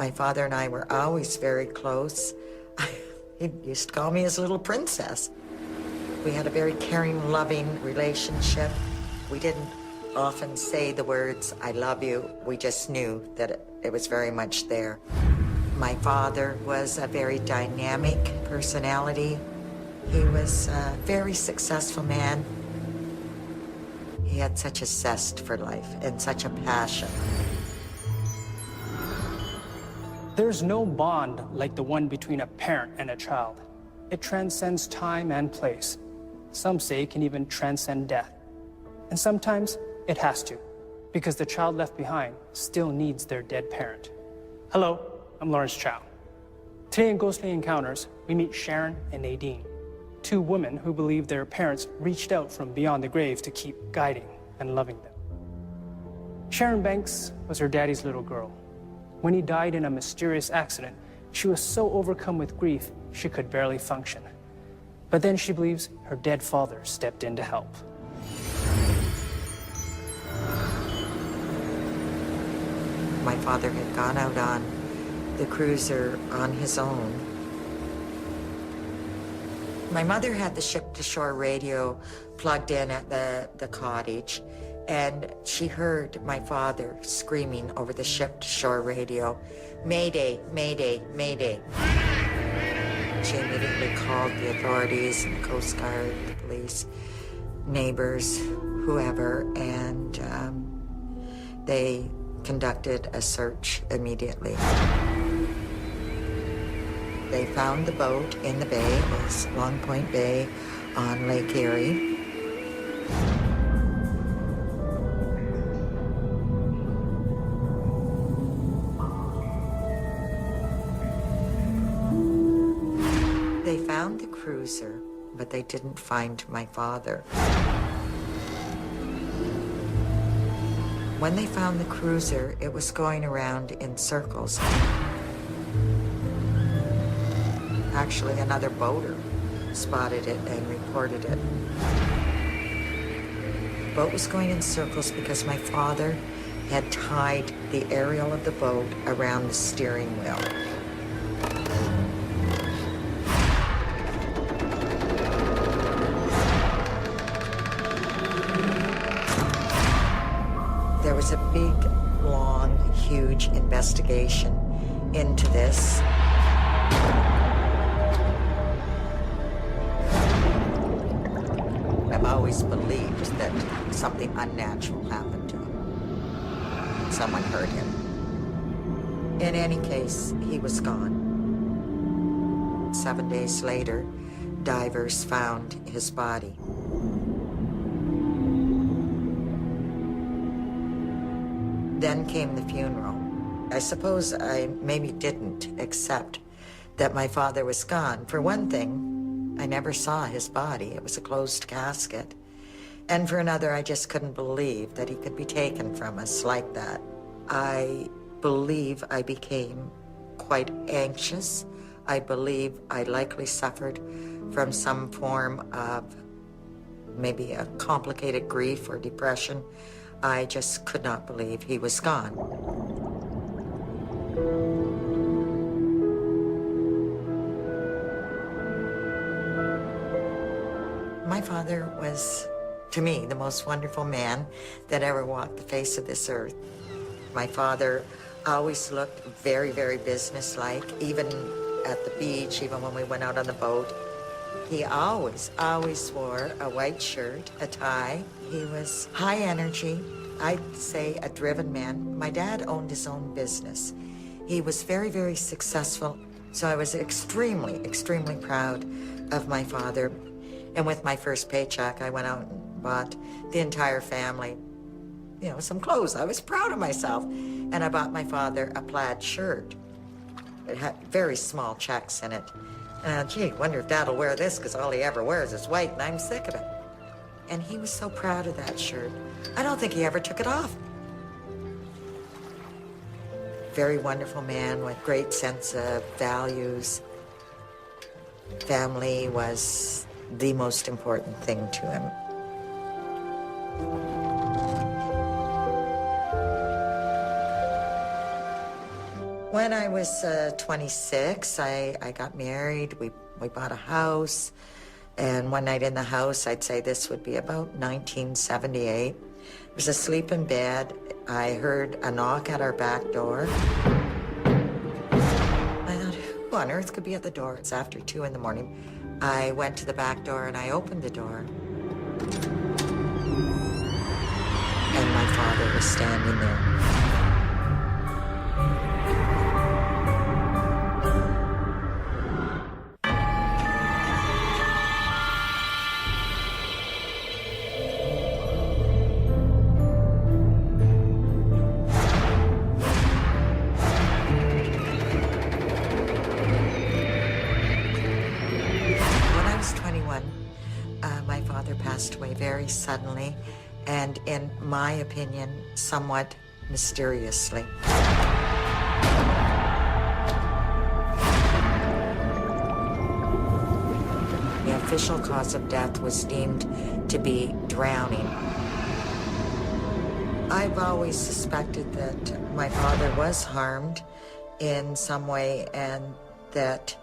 My father and I were always very close. He used to call me his little princess. We had a very caring, loving relationship. We didn't often say the words, "I love you." We just knew that it was very much there. My father was a very dynamic personality. He was a very successful man. He had such a zest for life and such a passion. There's no bond like the one between a parent and a child. It transcends time and place. Some say it can even transcend death. And sometimes it has to, because the child left behind still needs their dead parent. Hello, I'm Lawrence Chow. Today in Ghostly Encounters, we meet Sharon and Nadine, two women who believe their parents reached out from beyond the grave to keep guiding and loving them. Sharon Banks was her daddy's little girl. When he died in a mysterious accident, she was so overcome with grief, she could barely function. But then she believes her dead father stepped in to help. My father had gone out on the cruiser on his own. My mother had the ship-to-shore radio plugged in at the cottage, and she heard my father screaming over the ship-to-shore radio, "Mayday, mayday, mayday." She immediately called the authorities, the Coast Guard, the police, neighbors, whoever, and they conducted a search immediately. They found the boat in the bay. It was Long Point Bay on Lake Erie. They found the cruiser, but they didn't find my father. When they found the cruiser, it was going around in circles. Actually, another boater spotted it and reported it. The boat was going in circles because my father had tied the aerial of the boat around the steering wheel. There was a big, long, huge investigation into this. I've always believed that something unnatural happened to him. Someone hurt him. In any case, he was gone. 7 days later, divers found his body. Then came the funeral. I suppose I maybe didn't accept that my father was gone. For one thing, I never saw his body. It was a closed casket. And for another, I just couldn't believe that he could be taken from us like that. I believe I became quite anxious. I believe I likely suffered from some form of maybe a complicated grief or depression. I just could not believe he was gone. My father was, to me, the most wonderful man that ever walked the face of this earth. My father always looked very, very businesslike, even at the beach, even when we went out on the boat. He always wore a white shirt, a tie. He was high energy, I'd say a driven man. My dad owned his own business. He was very, very successful. So I was extremely, extremely proud of my father. And with my first paycheck, I went out and bought the entire family, some clothes. I was proud of myself. And I bought my father a plaid shirt. It had very small checks in it. And gee, wonder if Dad'll wear this, because all he ever wears is white, and I'm sick of it. And he was so proud of that shirt. I don't think he ever took it off. Very wonderful man with great sense of values. Family was the most important thing to him. When I was 26, I got married. We bought a house. And one night in the house, I'd say this would be about 1978. I was asleep in bed. I heard a knock at our back door. I thought, who on earth could be at the door? It's after 2 in the morning. I went to the back door and I opened the door. And my father was standing there. My father passed away very suddenly and, in my opinion, somewhat mysteriously. The official cause of death was deemed to be drowning. I've always suspected that my father was harmed in some way and that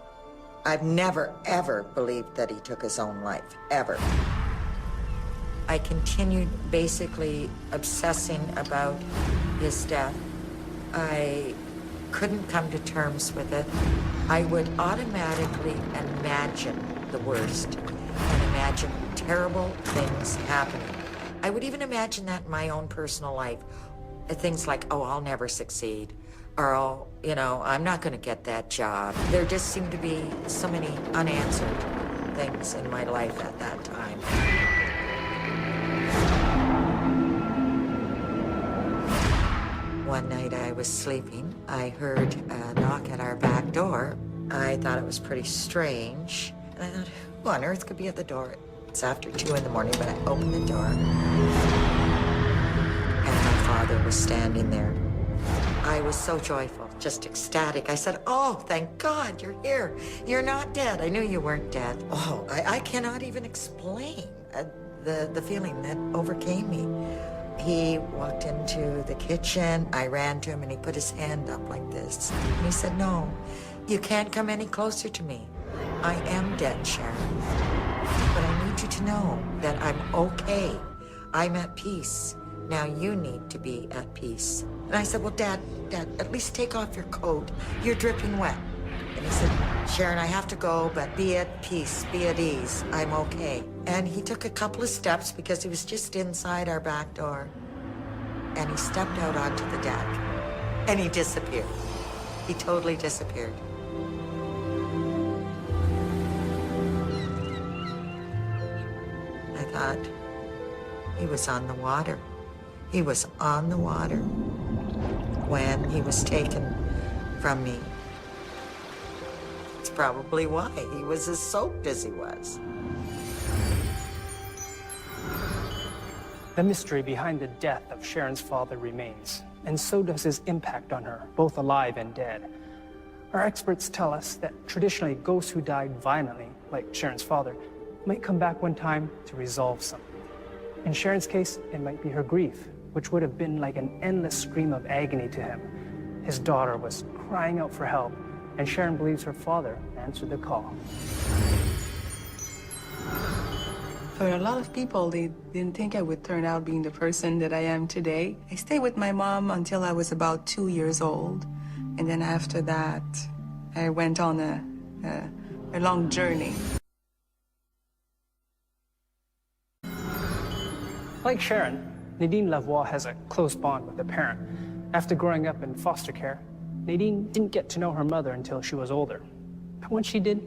I've never, ever believed that he took his own life, ever. I continued basically obsessing about his death. I couldn't come to terms with it. I would automatically imagine the worst and imagine terrible things happening. I would even imagine that in my own personal life. Things like, oh, I'll never succeed. Or, oh, you know, I'm not going to get that job. There just seemed to be so many unanswered things in my life at that time. One night I was sleeping. I heard a knock at our back door. I thought it was pretty strange. And I thought, who on earth could be at the door? It's after 2 in the morning, but I opened the door. And my father was standing there. I was so joyful, just ecstatic. I said, oh, thank God you're here. You're not dead. I knew you weren't dead. Oh, I cannot even explain the feeling that overcame me. He walked into the kitchen. I ran to him and he put his hand up like this. And he said, no, you can't come any closer to me. I am dead, Sharon. But I need you to know that I'm okay. I'm at peace. Now you need to be at peace. And I said, well, Dad, at least take off your coat. You're dripping wet. And he said, Sharon, I have to go, but be at peace, be at ease. I'm okay. And he took a couple of steps because he was just inside our back door. And he stepped out onto the deck. And he disappeared. He totally disappeared. I thought, he was on the water. He was on the water when he was taken from me. It's probably why he was as soaked as he was. The mystery behind the death of Sharon's father remains, and so does his impact on her, both alive and dead. Our experts tell us that traditionally ghosts who died violently, like Sharon's father, might come back one time to resolve something. In Sharon's case, it might be her grief, which would have been like an endless scream of agony to him. His daughter was crying out for help, and Sharon believes her father answered the call. For a lot of people, they didn't think I would turn out being the person that I am today. I stayed with my mom until I was about 2 years old. And then after that, I went on a long journey. Like Sharon, Nadine Lavoie has a close bond with a parent. After growing up in foster care, Nadine didn't get to know her mother until she was older. But when she did,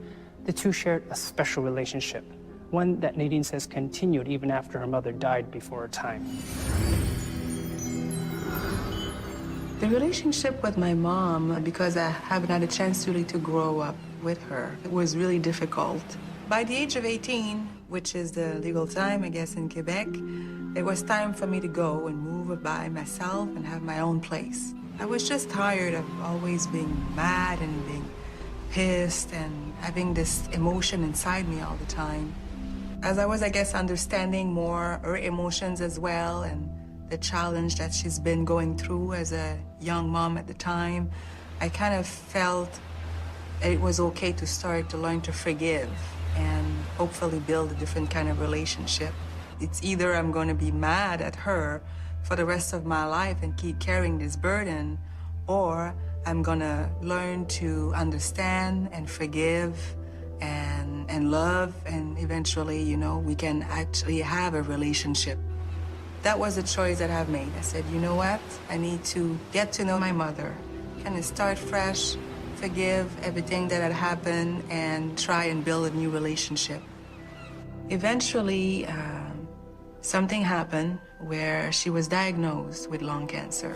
the two shared a special relationship, one that Nadine says continued even after her mother died before her time. The relationship with my mom, because I haven't had a chance really to grow up with her, it was really difficult. By the age of 18, which is the legal time, I guess, in Quebec, it was time for me to go and move by myself and have my own place. I was just tired of always being mad and being pissed and having this emotion inside me all the time. As I was, I guess, understanding more her emotions as well and the challenge that she's been going through as a young mom at the time, I kind of felt it was okay to start to learn to forgive and hopefully build a different kind of relationship. It's either I'm going to be mad at her for the rest of my life and keep carrying this burden, or I'm going to learn to understand and forgive and love, and eventually, you know, we can actually have a relationship. That was the choice that I've made. I said, you know what? I need to get to know my mother, kind of start fresh, forgive everything that had happened, and try and build a new relationship. Eventually, something happened where she was diagnosed with lung cancer.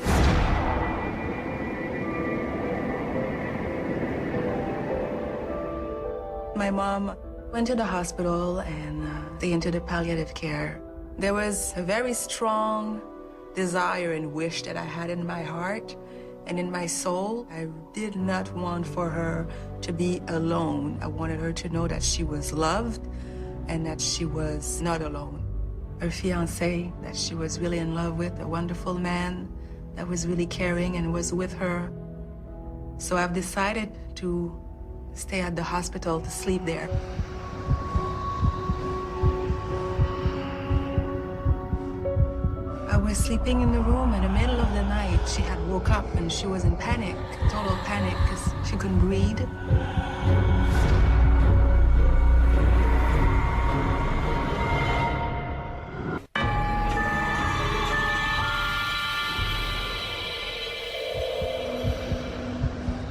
My mom went to the hospital and they entered the palliative care. There was a very strong desire and wish that I had in my heart and in my soul. I did not want for her to be alone. I wanted her to know that she was loved and that she was not alone. Her fiancé, that she was really in love with, a wonderful man that was really caring and was with her. So I've decided to stay at the hospital to sleep there. I was sleeping in the room in the middle of the night. She had woke up and she was in panic, total panic, because she couldn't breathe.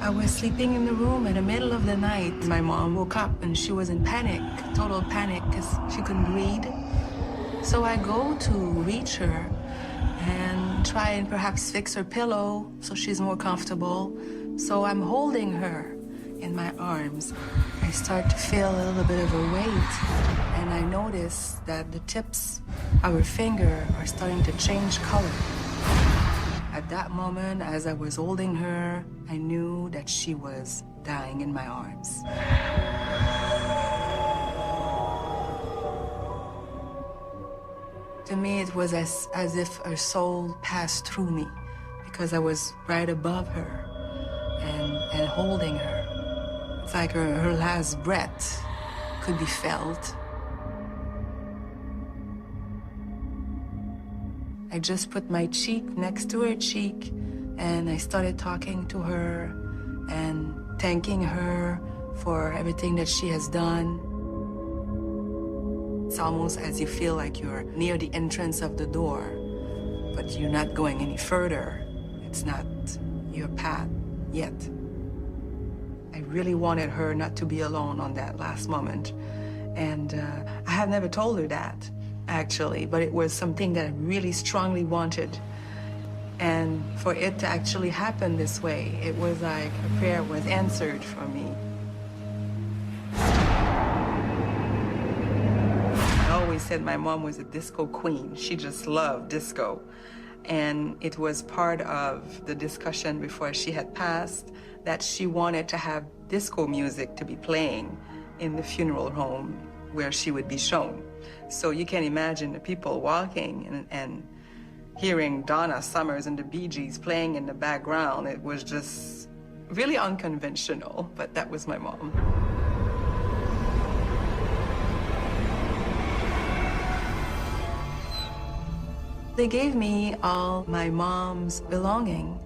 I was sleeping in the room in the middle of the night. My mom woke up and she was in panic, total panic, because she couldn't breathe. So I go to reach her and try and perhaps fix her pillow so she's more comfortable. So I'm holding her in my arms. I start to feel a little bit of a weight, and I notice that the tips of her finger are starting to change color. At that moment, as I was holding her, I knew that she was dying in my arms. To me, it was as if her soul passed through me, because I was right above her and holding her. It's like her last breath could be felt. I just put my cheek next to her cheek, and I started talking to her and thanking her for everything that she has done. It's almost as you feel like you're near the entrance of the door, but you're not going any further. It's not your path yet. I really wanted her not to be alone on that last moment. And I have never told her that, actually, but it was something that I really strongly wanted. And for it to actually happen this way, it was like a prayer was answered for me. I always said my mom was a disco queen. She just loved disco. And it was part of the discussion before she had passed that she wanted to have disco music to be playing in the funeral home where she would be shown. So you can imagine the people walking and hearing Donna Summers and the Bee Gees playing in the background. It was just really unconventional, but that was my mom. They gave me all my mom's belonging,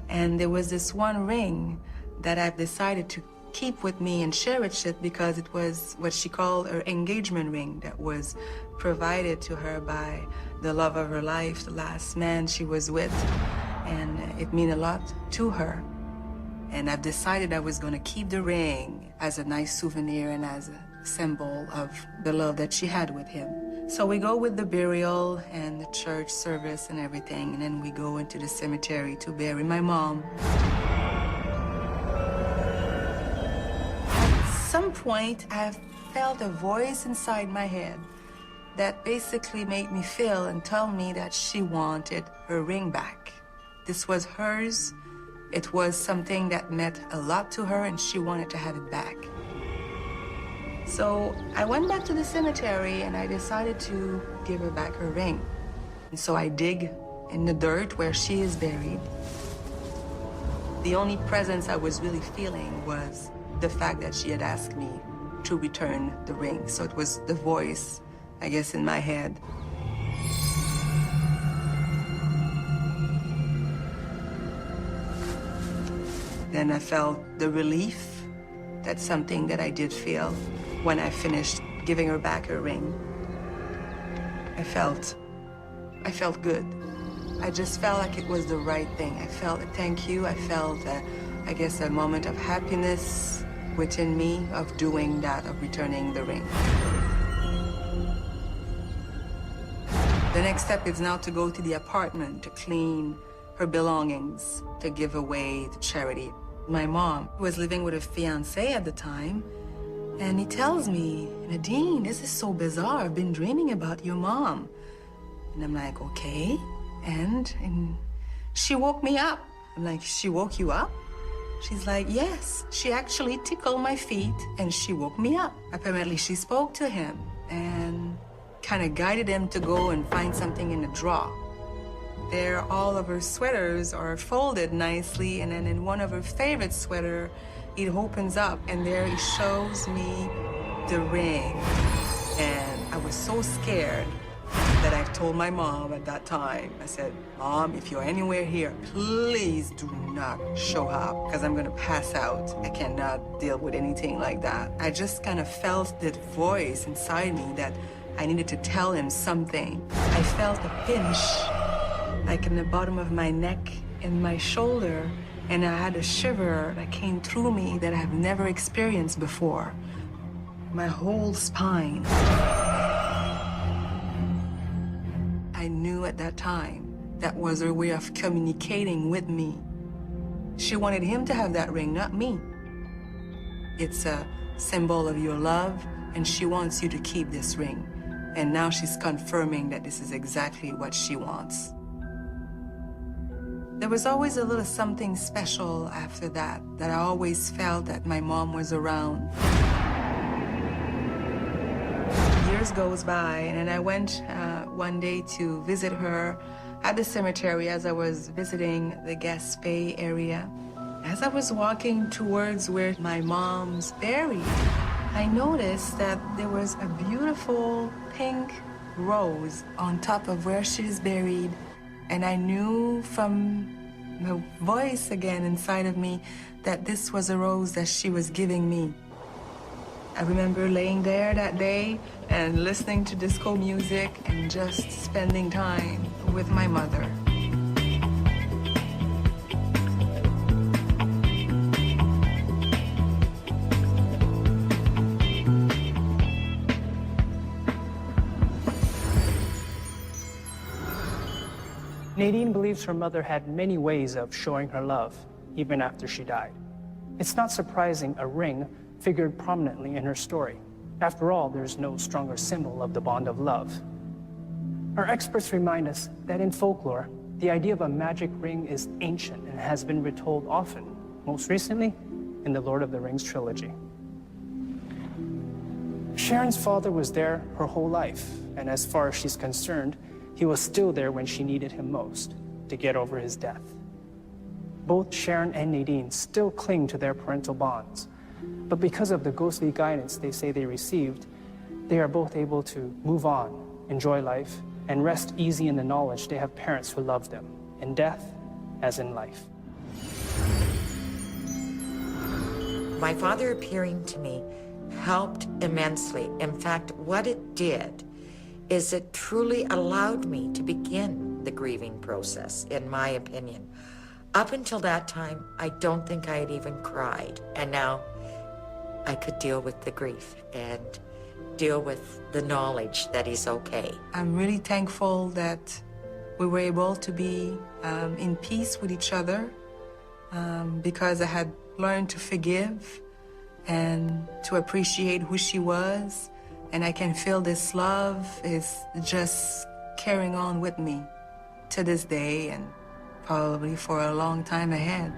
and there was this one ring that I've decided to keep with me and cherish it because it was what she called her engagement ring that was provided to her by the love of her life, the last man she was with, and it meant a lot to her. And I've decided I was going to keep the ring as a nice souvenir and as a symbol of the love that she had with him. So we go with the burial and the church service and everything, and then we go into the cemetery to bury my mom. At some point, I felt a voice inside my head that basically made me feel and tell me that she wanted her ring back. This was hers. It was something that meant a lot to her, and she wanted to have it back. So I went back to the cemetery and I decided to give her back her ring. And so I dig in the dirt where she is buried. The only presence I was really feeling was the fact that she had asked me to return the ring. So it was the voice, I guess, in my head. Then I felt the relief. That's something that I did feel when I finished giving her back her ring. I felt good. I just felt like it was the right thing. I felt a thank you. I felt, I guess, a moment of happiness within me of doing that, of returning the ring. The next step is now to go to the apartment to clean her belongings, to give away to charity. My mom was living with a fiancé at the time, and he tells me, Nadine, this is so bizarre. I've been dreaming about your mom. And I'm like, okay. And she woke me up. I'm like, she woke you up? She's like, yes. She actually tickled my feet, and she woke me up. Apparently, she spoke to him and kind of guided him to go and find something in the drawer. There, all of her sweaters are folded nicely, and then in one of her favorite sweater, it opens up, and there he shows me the ring. And I was so scared that I told my mom at that time. I said, Mom, if you're anywhere here, please do not show up, because I'm gonna pass out. I cannot deal with anything like that. I just kind of felt that voice inside me that I needed to tell him something. I felt a pinch, like in the bottom of my neck and my shoulder, and I had a shiver that came through me that I've never experienced before. My whole spine. I knew at that time that was her way of communicating with me. She wanted him to have that ring, not me. It's a symbol of your love, and she wants you to keep this ring. And now she's confirming that this is exactly what she wants. There was always a little something special after that I always felt that my mom was around. Years goes by, and then I went one day to visit her at the cemetery as I was visiting the Gaspé area. As I was walking towards where my mom's buried, I noticed that there was a beautiful pink rose on top of where she's buried. And I knew from the voice again inside of me that this was a rose that she was giving me. I remember laying there that day and listening to disco music and just spending time with my mother. Nadine believes her mother had many ways of showing her love, even after she died. It's not surprising a ring figured prominently in her story. After all, there's no stronger symbol of the bond of love. Our experts remind us that in folklore, the idea of a magic ring is ancient and has been retold often, most recently in the Lord of the Rings trilogy. Sharon's father was there her whole life, and as far as she's concerned, he was still there when she needed him most to get over his death. Both Sharon and Nadine still cling to their parental bonds, but because of the ghostly guidance they say they received, they are both able to move on, enjoy life, and rest easy in the knowledge they have parents who love them, in death as in life. My father appearing to me helped immensely. In fact, what it did is it truly allowed me to begin the grieving process, in my opinion. Up until that time, I don't think I had even cried. And now I could deal with the grief and deal with the knowledge that he's okay. I'm really thankful that we were able to be in peace with each other because I had learned to forgive and to appreciate who she was. And I can feel this love is just carrying on with me to this day and probably for a long time ahead.